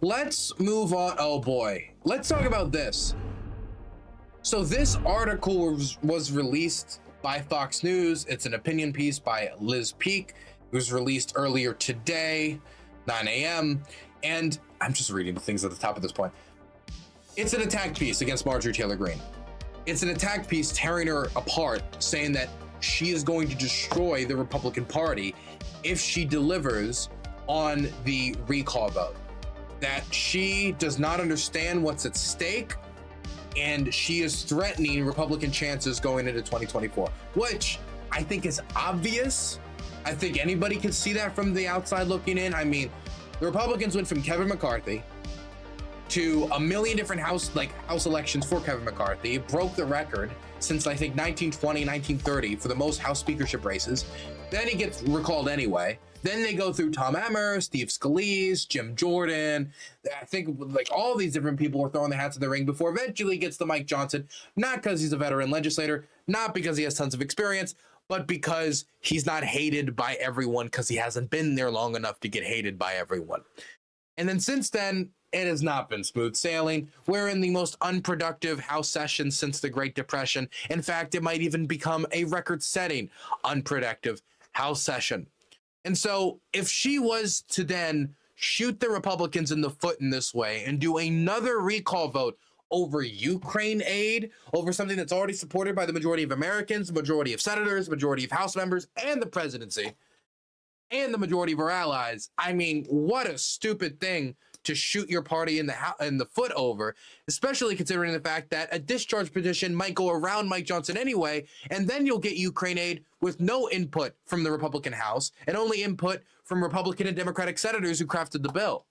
Let's move on. Oh boy, let's talk about this. So this article was released by Fox News. It's an opinion piece by Liz Peek. It was released earlier today, 9 a.m. And I'm just reading the things at the top of this point. It's an attack piece against Marjorie Taylor Greene. It's an attack piece tearing her apart, saying that she is going to destroy the Republican Party if she delivers on the recall vote. That she does not understand what's at stake, and she is threatening Republican chances going into 2024, which I think is obvious. I think anybody can see that from the outside looking in. I mean, the Republicans went from Kevin McCarthy to a million different house elections for Kevin McCarthy. It broke the record since I think 1920, 1930 for the most House speakership races. Then he gets recalled anyway. Then they go through Tom Emmer, Steve Scalise, Jim Jordan. I think like all these different people are throwing their hats in the ring before eventually he gets to Mike Johnson, not because he's a veteran legislator, not because he has tons of experience, but because he's not hated by everyone because he hasn't been there long enough to get hated by everyone. And then since then, it has not been smooth sailing. We're in the most unproductive House session since the Great Depression. In fact, it might even become a record-setting unproductive House session. And so if she was to then shoot the Republicans in the foot in this way and do another recall vote over Ukraine aid, over something that's already supported by the majority of Americans, the majority of senators, majority of House members, and the presidency, and the majority of our allies, I mean, what a stupid thing to shoot your party in the foot over, especially considering the fact that a discharge petition might go around Mike Johnson anyway, and then you'll get Ukraine aid with no input from the Republican House and only input from Republican and Democratic senators who crafted the bill.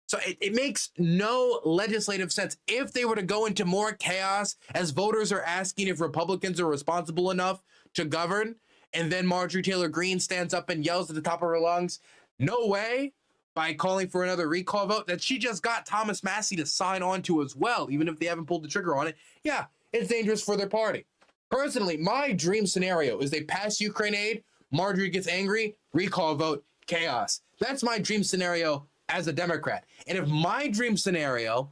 So it makes no legislative sense. If they were to go into more chaos as voters are asking if Republicans are responsible enough to govern, and then Marjorie Taylor Greene stands up and yells at the top of her lungs, no way, by calling for another recall vote that she just got Thomas Massie to sign on to as well, even if they haven't pulled the trigger on it. Yeah, it's dangerous for their party. Personally, my dream scenario is they pass Ukraine aid, Marjorie gets angry, recall vote, chaos. That's my dream scenario as a Democrat. And if my dream scenario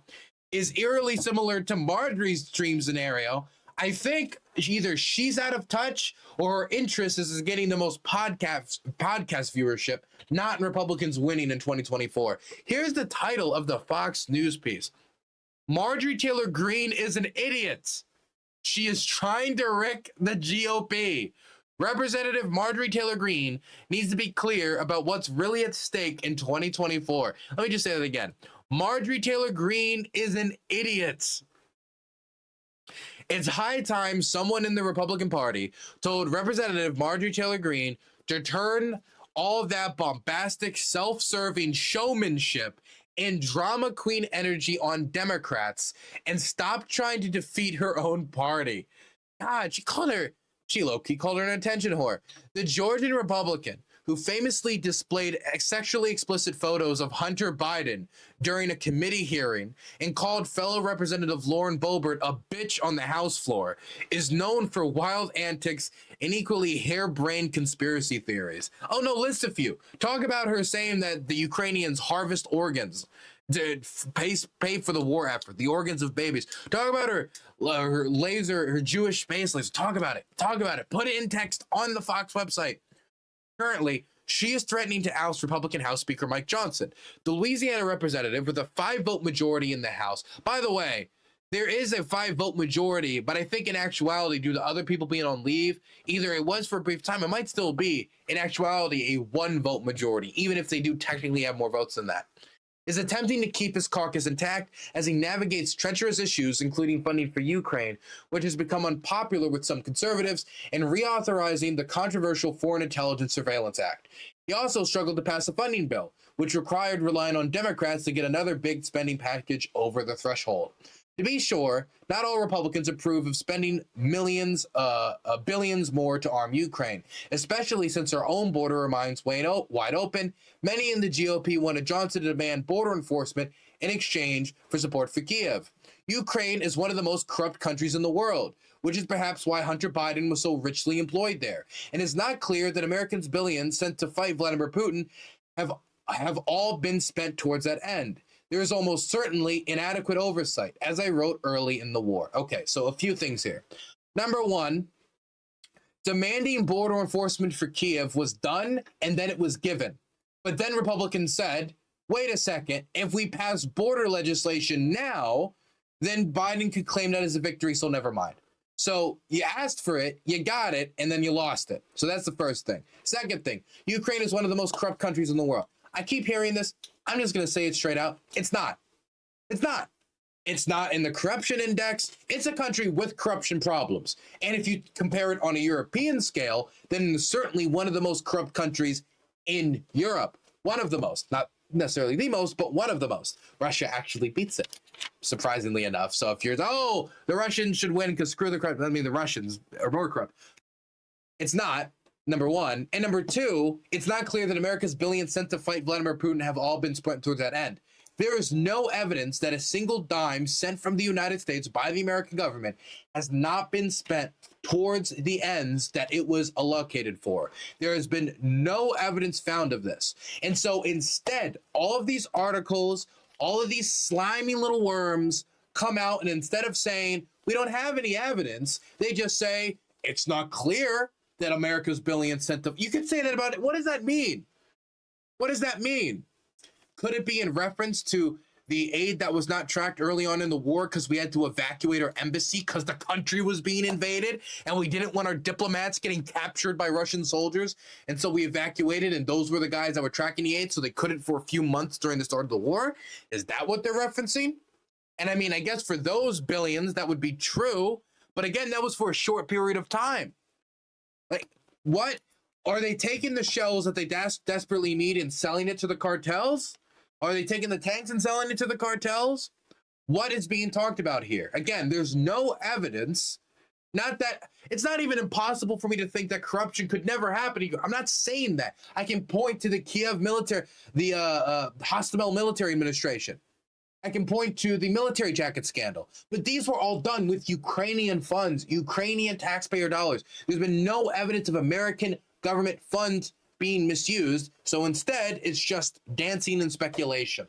is eerily similar to Marjorie's dream scenario, I think either she's out of touch or her interest is getting the most podcast viewership, not in Republicans winning in 2024. Here's the title of the Fox News piece. Marjorie Taylor Greene is an idiot. She is trying to wreck the GOP. Representative Marjorie Taylor Greene needs to be clear about what's really at stake in 2024. Let me just say that again. Marjorie Taylor Greene is an idiot. It's high time someone in the Republican Party told Representative Marjorie Taylor Greene to turn all of that bombastic, self-serving showmanship and drama queen energy on Democrats and stop trying to defeat her own party. God, she low-key called her an attention whore. The Georgian Republican who famously displayed sexually explicit photos of Hunter Biden during a committee hearing and called fellow Representative Lauren Boebert a bitch on the House floor, is known for wild antics and equally harebrained conspiracy theories. Oh no, list a few. Talk about her saying that the Ukrainians harvest organs to pay for the war effort, the organs of babies. Talk about her laser, her Jewish space laser. Talk about it. Put it in text on the Fox website. Currently, she is threatening to oust Republican House Speaker Mike Johnson, the Louisiana representative with a 5-vote majority in the House. By the way, there is a 5-vote majority, but I think in actuality, due to other people being on leave, either it was for a brief time, it might still be, in actuality, a 1-vote majority, even if they do technically have more votes than that. Is attempting to keep his caucus intact as he navigates treacherous issues, including funding for Ukraine, which has become unpopular with some conservatives, and reauthorizing the controversial Foreign Intelligence Surveillance Act. He also struggled to pass a funding bill, which required relying on Democrats to get another big spending package over the threshold. To be sure, not all Republicans approve of spending billions more to arm Ukraine, especially since our own border remains wide open. Many in the GOP wanted Johnson to demand border enforcement in exchange for support for Kiev. Ukraine is one of the most corrupt countries in the world, which is perhaps why Hunter Biden was so richly employed there. And it's not clear that Americans' billions sent to fight Vladimir Putin have have all been spent towards that end. There is almost certainly inadequate oversight, as I wrote early in the war. Okay, so a few things here. Number one, demanding border enforcement for Kiev was done and then it was given. But then Republicans said, wait a second, if we pass border legislation now, then Biden could claim that as a victory, so never mind. So you asked for it, you got it, and then you lost it. So that's the first thing. Second thing, Ukraine is one of the most corrupt countries in the world. I keep hearing this. I'm just going to say it straight out. It's not. It's not. It's not in the corruption index. It's a country with corruption problems. And if you compare it on a European scale, then it's certainly one of the most corrupt countries in Europe. One of the most. Not necessarily the most, but one of the most. Russia actually beats it, surprisingly enough. So if you're, oh, the Russians should win because screw the corrupt, I mean, the Russians are more corrupt. It's not, number one. And number two, it's not clear that America's billions sent to fight Vladimir Putin have all been spent towards that end. There is no evidence that a single dime sent from the United States by the American government has not been spent towards the ends that it was allocated for. There has been no evidence found of this. And so instead, all of these articles, all of these slimy little worms come out, and instead of saying, we don't have any evidence, they just say, it's not clear that America's billions sent to... You could say that about it. What does that mean? What does that mean? Could it be in reference to the aid that was not tracked early on in the war because we had to evacuate our embassy because the country was being invaded and we didn't want our diplomats getting captured by Russian soldiers? And so we evacuated, and those were the guys that were tracking the aid, so they couldn't for a few months during the start of the war? Is that what they're referencing? And I mean, I guess for those billions, that would be true. But again, that was for a short period of time. Like, what? Are they taking the shells that they desperately need and selling it to the cartels? Are they taking the tanks and selling it to the cartels? What is being talked about here? Again, there's no evidence. Not that it's not even impossible for me to think that corruption could never happen. I'm not saying that. I can point to the Kiev military, the Hostomel military administration. I can point to the military jacket scandal. But these were all done with Ukrainian funds, Ukrainian taxpayer dollars. There's been no evidence of American government funds being misused. So instead, it's just dancing and speculation.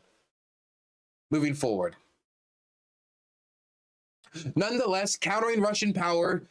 Moving forward. Nonetheless, countering Russian power,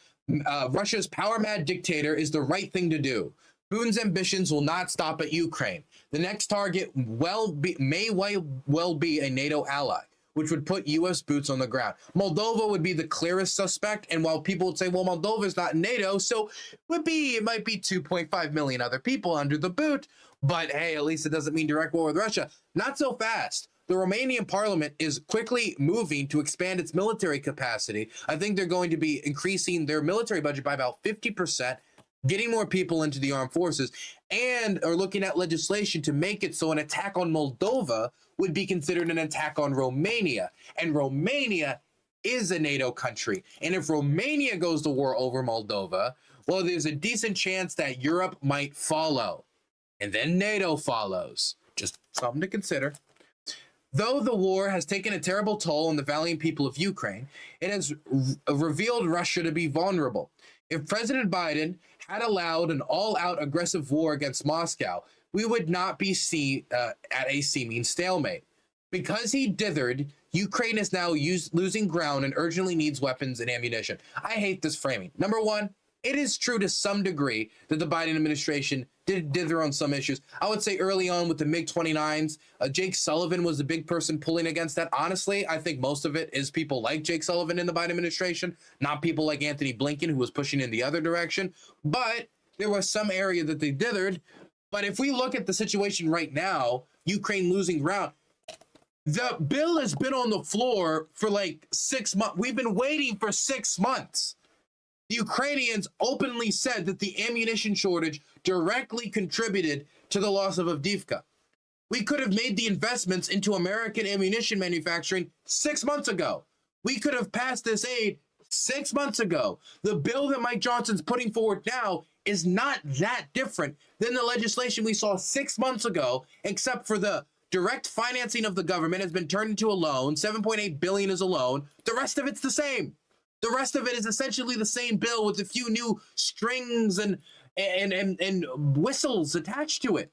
Russia's power-mad dictator is the right thing to do. Putin's ambitions will not stop at Ukraine. The next target may well be a NATO ally, which would put U.S. boots on the ground. Moldova would be the clearest suspect, and while people would say, well, Moldova is not in NATO, so it might be 2.5 million other people under the boot, but hey, at least it doesn't mean direct war with Russia. Not so fast. The Romanian parliament is quickly moving to expand its military capacity. I think they're going to be increasing their military budget by about 50%, getting more people into the armed forces, and are looking at legislation to make it so an attack on Moldova would be considered an attack on Romania. And Romania is a NATO country. And if Romania goes to war over Moldova, well, there's a decent chance that Europe might follow. And then NATO follows. Just something to consider. Though the war has taken a terrible toll on the valiant people of Ukraine, it has revealed Russia to be vulnerable. If President Biden had allowed an all-out aggressive war against Moscow, we would not be at a seeming stalemate. Because he dithered, Ukraine is now losing ground and urgently needs weapons and ammunition. I hate this framing. Number one, it is true to some degree that the Biden administration did dither on some issues. I would say early on with the MiG-29s, Jake Sullivan was the big person pulling against that. Honestly, I think most of it is people like Jake Sullivan in the Biden administration, not people like Anthony Blinken, who was pushing in the other direction. But there was some area that they dithered. But if we look at the situation right now, Ukraine losing ground, the bill has been on the floor for like 6 months. We've been waiting for 6 months. The Ukrainians openly said that the ammunition shortage directly contributed to the loss of Avdiivka. We could have made the investments into American ammunition manufacturing 6 months ago. We could have passed this aid 6 months ago. The bill that Mike Johnson's putting forward now is not that different than the legislation we saw 6 months ago, except for the direct financing of the government has been turned into a loan. 7.8 billion is a loan. The rest of it's the same. The rest of it is essentially the same bill with a few new strings and whistles attached to it.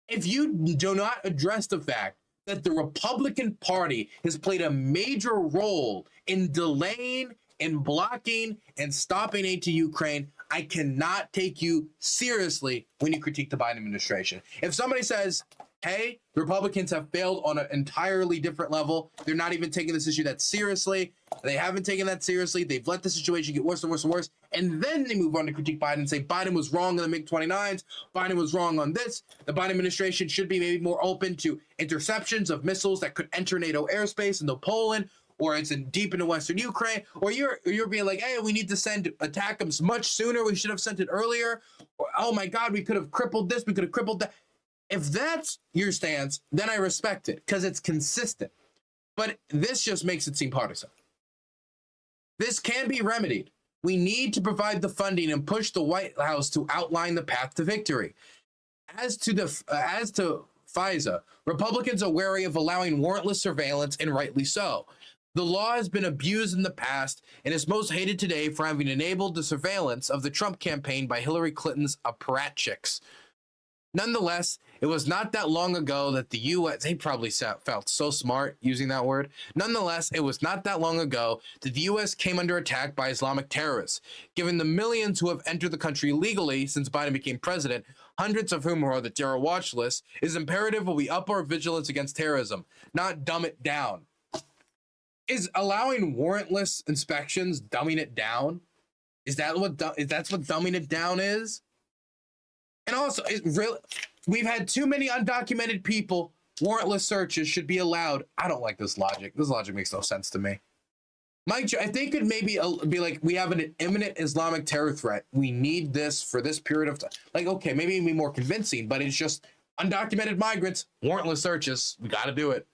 If you do not address the fact that the Republican Party has played a major role in delaying and blocking and stopping aid to Ukraine, I cannot take you seriously when you critique the Biden administration. If somebody says, hey, the Republicans have failed on an entirely different level, they're not even taking this issue that seriously, they haven't taken that seriously, they've let the situation get worse and worse and worse, and then they move on to critique Biden and say Biden was wrong on the MiG-29s, Biden was wrong on this, the Biden administration should be maybe more open to interceptions of missiles that could enter NATO airspace into Poland, or it's in deep into Western Ukraine, or you're being like, hey, we need to send ATACMS much sooner, we should have sent it earlier, or oh my God, we could have crippled this, we could have crippled that. If that's your stance, then I respect it because it's consistent. But this just makes it seem partisan. This can be remedied. We need to provide the funding and push the White House to outline the path to victory. As to FISA, Republicans are wary of allowing warrantless surveillance, and rightly so. The law has been abused in the past and is most hated today for having enabled the surveillance of the Trump campaign by Hillary Clinton's apparatchiks. Nonetheless, it was not that long ago that the U.S., they probably felt so smart using that word. Nonetheless, it was not that long ago that the U.S. came under attack by Islamic terrorists. Given the millions who have entered the country illegally since Biden became president, hundreds of whom are on the terror watch list, it is imperative we up our vigilance against terrorism, not dumb it down. Is allowing warrantless inspections dumbing it down? That's what dumbing it down is? And also, we've had too many undocumented people. Warrantless searches should be allowed. I don't like this logic. This logic makes no sense to me. Mike, I think it maybe be like, we have an imminent Islamic terror threat. We need this for this period of time. Like, okay, maybe it'd be more convincing, but it's just undocumented migrants, warrantless searches. We got to do it.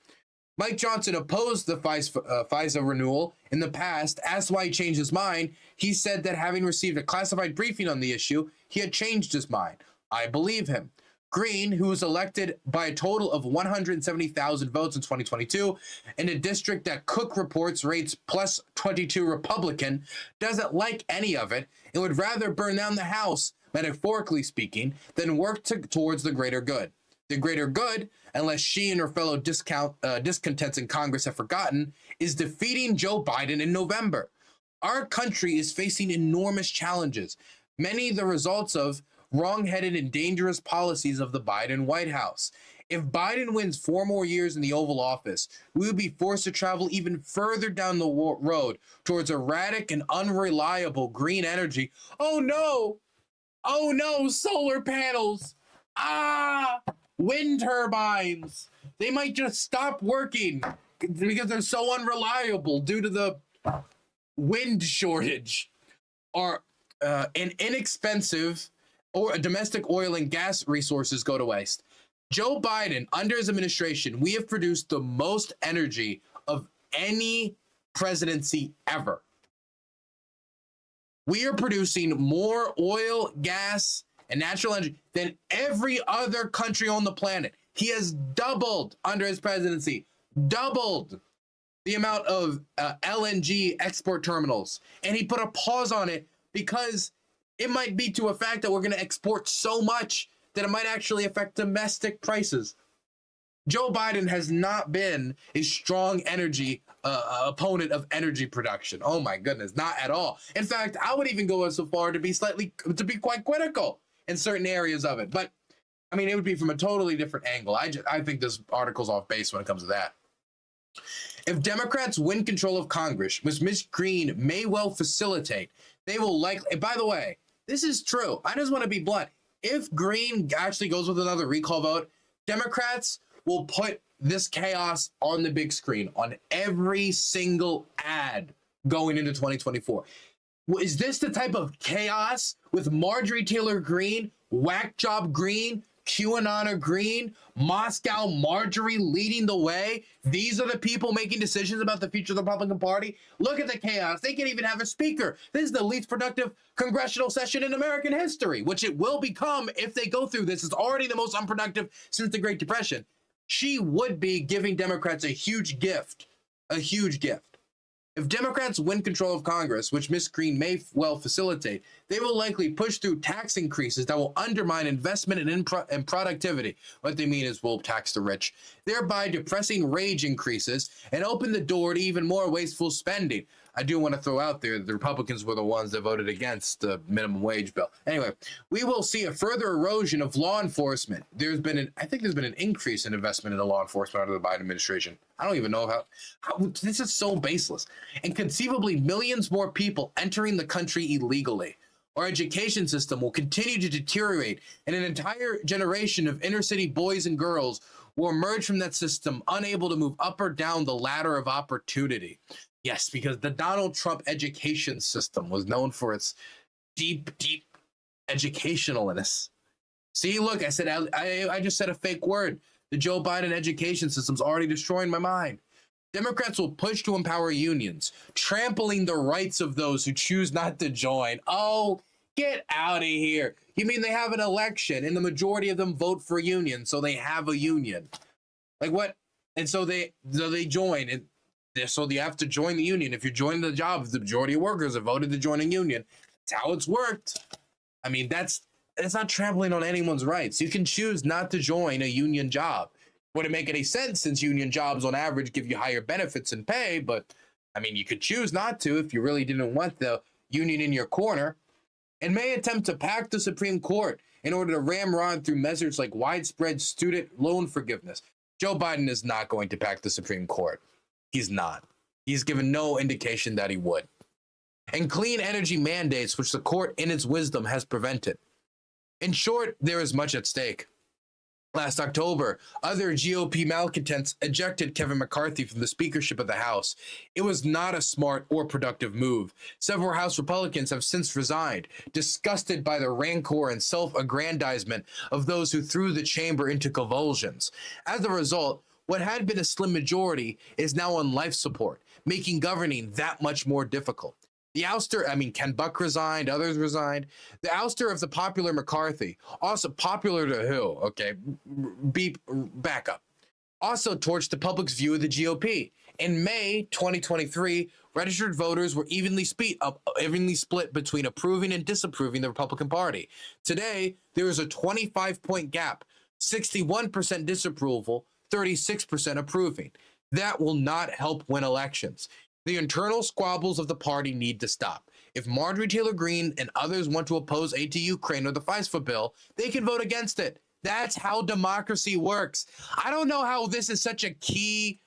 Mike Johnson opposed the FISA renewal in the past, asked why he changed his mind. He said that having received a classified briefing on the issue, he had changed his mind. I believe him. Greene, who was elected by a total of 170,000 votes in 2022 in a district that Cook reports rates plus 22 Republican, doesn't like any of it and would rather burn down the house, metaphorically speaking, than work towards the greater good. The greater good, unless she and her fellow discontents in Congress have forgotten, is defeating Joe Biden in November. Our country is facing enormous challenges, many the results of wrong-headed and dangerous policies of the Biden White House. If Biden wins 4 more years in the Oval Office, we will be forced to travel even further down the road towards erratic and unreliable green energy. Oh no! Oh no, solar panels! Wind turbines! They might just stop working because they're so unreliable due to the wind shortage. Or an inexpensive or domestic oil and gas resources go to waste. Joe Biden, under his administration, we have produced the most energy of any presidency ever. We are producing more oil, gas, and natural energy than every other country on the planet. He has doubled under his presidency, doubled the amount of LNG export terminals. And he put a pause on it because it might be to a fact that we're going to export so much that it might actually affect domestic prices. Joe Biden has not been a strong energy opponent of energy production. Oh my goodness, not at all. In fact, I would even go so far to be quite critical in certain areas of it. But I mean, it would be from a totally different angle. I think this article's off base when it comes to that. If Democrats win control of Congress, which Ms. Greene may well facilitate, they will likely, by the way, this is true. I just want to be blunt. If Greene actually goes with another recall vote, Democrats will put this chaos on the big screen, on every single ad going into 2024. Is this the type of chaos with Marjorie Taylor Greene, Whack Job Greene, QAnoner Greene, Moscow Marjorie leading the way? These are the people making decisions about the future of the Republican Party. Look at the chaos. They can't even have a speaker. This is the least productive congressional session in American history, which it will become if they go through this. It's already the most unproductive since the Great Depression. She would be giving Democrats a huge gift, a huge gift. If Democrats win control of Congress, which Ms. Greene may well facilitate, they will likely push through tax increases that will undermine investment and productivity. What they mean is we'll tax the rich, thereby depressing wage increases and open the door to even more wasteful spending. I do want to throw out there the Republicans were the ones that voted against the minimum wage bill. Anyway, we will see a further erosion of law enforcement. I think there's been an increase in investment in the law enforcement under the Biden administration. I don't even know how this is so baseless. And conceivably millions more people entering the country illegally. Our education system will continue to deteriorate, and an entire generation of inner city boys and girls will emerge from that system unable to move up or down the ladder of opportunity. Yes, because the Donald Trump education system was known for its deep educationalness. See, look, I said I just said a fake word. The Joe Biden education system's already destroying my mind. Democrats will push to empower unions, trampling the rights of those who choose not to join. Oh, get out of here. You mean they have an election and the majority of them vote for a union, so they have a union? Like what? And so they join, and so you have to join the union. If you're joining the job, the majority of workers have voted to join a union. That's how it's worked. I mean, that's not trampling on anyone's rights. You can choose not to join a union job. Wouldn't make any sense since union jobs on average give you higher benefits and pay, but I mean, you could choose not to if you really didn't want the union in your corner, and may attempt to pack the Supreme Court in order to ramrod through measures like widespread student loan forgiveness. Joe Biden is not going to pack the Supreme Court. He's not. He's given no indication that he would. And clean energy mandates, which the court in its wisdom has prevented. In short, there is much at stake. Last October, other GOP malcontents ejected Kevin McCarthy from the speakership of the House. It was not a smart or productive move. Several House Republicans have since resigned, disgusted by the rancor and self-aggrandizement of those who threw the chamber into convulsions. As a result, what had been a slim majority is now on life support, making governing that much more difficult. The ouster, Ken Buck resigned, others resigned. The ouster of the popular McCarthy, also popular to who? Okay, back up. Also torched the public's view of the GOP. In May 2023, registered voters were evenly split between approving and disapproving the Republican Party. Today, there is a 25-point gap, 61% disapproval, 36% approving. That will not help win elections. The internal squabbles of the party need to stop. If Marjorie Taylor Greene and others want to oppose aid to Ukraine or the FISA bill, they can vote against it. That's how democracy works. I don't know how this is such a key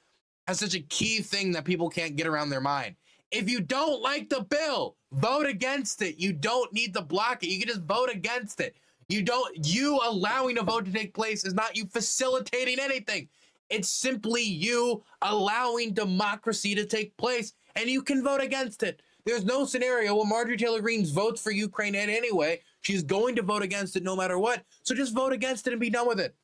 thing that people can't get around their mind. If you don't like the bill, vote against it. You don't need to block it. You can just vote against it. You allowing a vote to take place is not you facilitating anything. It's simply you allowing democracy to take place, and you can vote against it. There's no scenario where Marjorie Taylor Greene votes for Ukraine in any way. She's going to vote against it no matter what. So just vote against it and be done with it.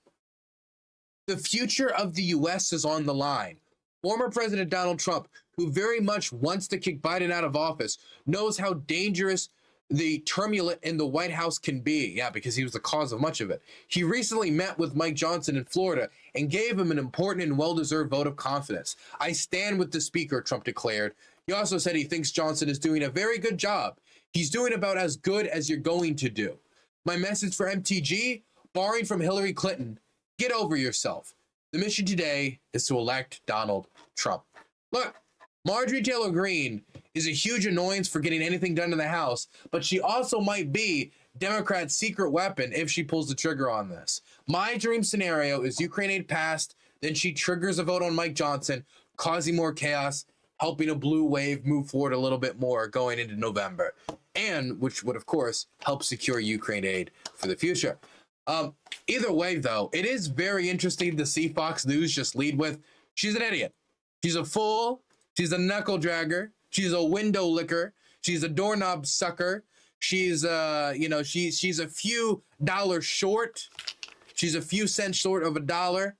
The future of the U.S. is on the line. Former President Donald Trump, who very much wants to kick Biden out of office, knows how dangerous the turbulent in the White House can be. Yeah, because he was the cause of much of it. He recently met with Mike Johnson in Florida and gave him an important and well-deserved vote of confidence. I stand with the speaker, Trump declared. He also said he thinks Johnson is doing a very good job. He's doing about as good as you're going to do. My message for MTG, barring from Hillary Clinton, get over yourself. The mission today is to elect Donald Trump. Look, Marjorie Taylor Greene is a huge annoyance for getting anything done in the House, but she also might be Democrats' secret weapon if she pulls the trigger on this. My dream scenario is Ukraine aid passed, then she triggers a vote on Mike Johnson, causing more chaos, helping a blue wave move forward a little bit more going into November, and which would, of course, help secure Ukraine aid for the future. Either way, though, it is very interesting to see Fox News just lead with, she's an idiot. She's a fool. She's a knuckle dragger. She's a window licker. She's a doorknob sucker. She's she's a few dollars short. She's a few cents short of $1.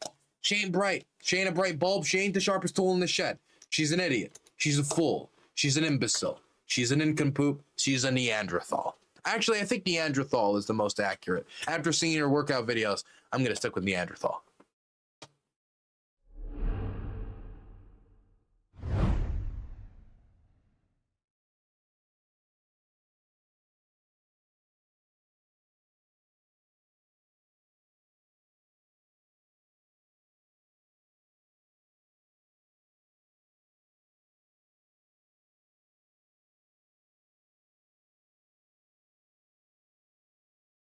She ain't bright. She ain't a bright bulb. She ain't the sharpest tool in the shed. She's an idiot. She's a fool. She's an imbecile. She's an nincompoop. She's a Neanderthal. Actually, I think Neanderthal is the most accurate. After seeing her workout videos, I'm going to stick with Neanderthal.